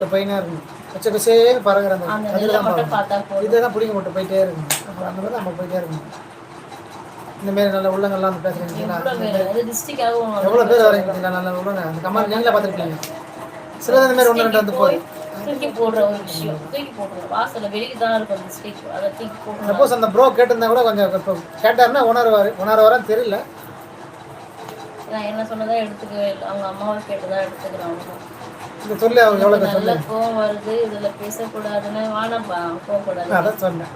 பையனாக இருக்கணும். பச்சை பசே பறகுற அந்த அதில் தான் பார்க்கணும். இதை தான் பிடிங்க மட்டும் போயிட்டே இருக்கணும். அப்புறம் அந்த மாதிரி நம்ம போயிட்டே இருக்கணும். இந்தமாரி நல்ல உள்ளங்கள்லாம் பேசுகிறீங்களா? எவ்வளோ பேர் வரீங்களா? நல்ல உள்ளங்க அந்த கமெண்ட் நீங்களே பார்த்துருக்கீங்க. சிலது இந்த மாதிரி ஒன்று ரெண்டு வந்து போய் தூக்கி போடுற ஒரு விஷயம். தூக்கி போடுற வாசல்ல வெளியே தான் இருக்கும் அந்த ஸ்டிக். அதை தூக்கி போடுற. சப்போஸ் அந்த ப்ரோ கேட்டிருந்தா கூட கொஞ்சம் இப்போ கேட்டாருன்னா உணர்வாரான்னு தெரியல. நான் என்ன சொன்னதான் எடுத்துக்கவே இல்லை. அவங்க அம்மாவை கேட்டுதான் எடுத்துக்கிறாங்க. இந்த சொல்லி அவங்க எவ்வளோ நல்ல கோவம் வருது. இதுல பேசக்கூடாதுன்னு வானப்பா கோவப்படாது. அதான் சொன்னேன்.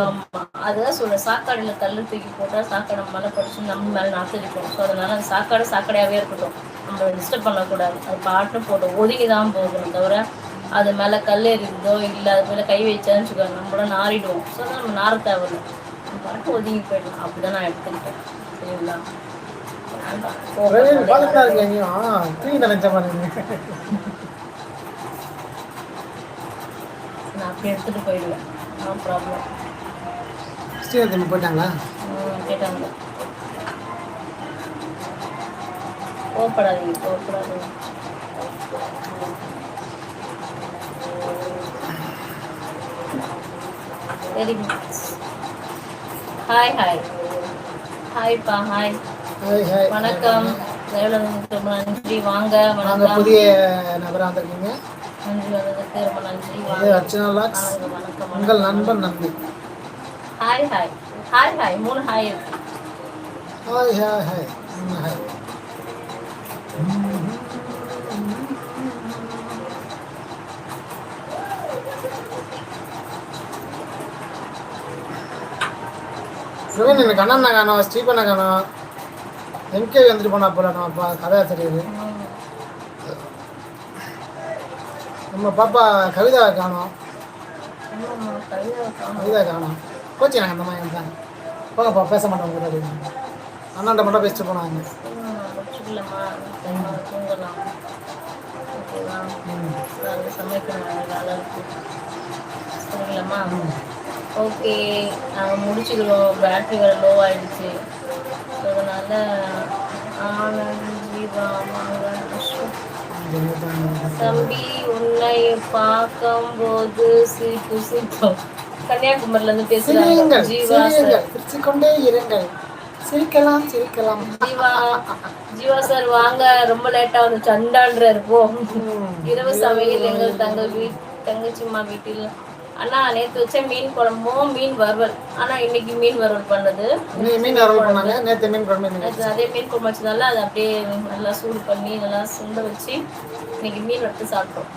ஆமா அதுதான் சொல்றேன். சாக்காடுல கல்லு தூக்கி போட்டா சாக்கடை மேலே படிச்சு நம்ம மேல நாத்தடிக்கும். ஸோ அதனால அந்த சாக்கடையாவே இருக்கட்டும். நம்ம டிஸ்டர்ப் பண்ணக்கூடாது. அது பாட்டு போட்டு ஒதுங்கி தான் போகணும் தவிர அது மேலே கல் எறிந்தோ இல்லை அது மேலே கை வச்சான்னு வச்சுக்கோங்க நம்மள நாரிடுவோம். ஸோ அதான் நம்ம நார தேவையில்லை. பாட்டு ஒதுங்கி போயிடலாம். அப்படிதான் நான் எடுத்துக்கிட்டேன். சரிங்களா? நான் அப்படி எடுத்துட்டு போயிடுவேன். No problem. ஸ்ரீரங்கம் போயிட்டாங்களா? கேட்டாங்க. கோவப்படாதீங்க. Very good. ஹாய்ப்பா. ஹாய் வணக்கம். ரொம்ப நன்றி. வாங்க. வணக்கம். புதிய நபராக வந்திருக்கீங்க. நன்றி வந்ததுக்கு ரொம்ப நன்றி. வணக்கம். உங்கள் நண்பன் நம்பி. ஹாய் 3 ஹாய் இருக்கு. ஹாய். சிவன் எனக்கு அண்ணா காணோம், ஸ்டீபனை காணோம், எம்கே வந்துட்டு போனா போல. நம்ம கதை தெரியுது. நம்ம பாப்பா கவிதா காணோம். போச்சு நாங்கள் அந்த மாதிரி தான். போங்கப்பா பேச மாட்டோம் கூட. அண்ணாண்ட மட்டும் பேசிட்டு போனாங்க. சரிங்களாம்மா? ஓகே நாங்கள் முடிச்சுக்கிறோம். பேட்ரி வேறு லோ ஆகிடுச்சு. ஸோ அதனால் தம்பி உன்னை பார்க்கும்போது சிரிப்போம். கன்னியாகுமரியிலேருந்து பேசுகிறாங்க. ஜீவா சார் சிரிச்சுக்கொண்டே இருங்கள். சிரிக்கலாம். ஜீவா சார் வாங்க. ரொம்ப லேட்டாக வந்து சண்டான்ற இருப்போம். இரவு சமையல் எங்கள் தங்கச்சிம்மா வீட்டில். அண்ணா நேற்று வச்ச மீன் குழம்பும் மீன் வறுவல். ஆனால் இன்னைக்கு மீன் வறுவல் பண்ணது. மீன் வறுவல் பண்ணாங்க. நேற்று மீன் குழம்பு. அதே மீன் குழம்பு வச்சதால அதை அப்படியே நல்லா சூடு பண்ணி நல்லா சுண்ட வச்சு இன்னைக்கு மீன் வறுத்து சாப்பிட்டோம்.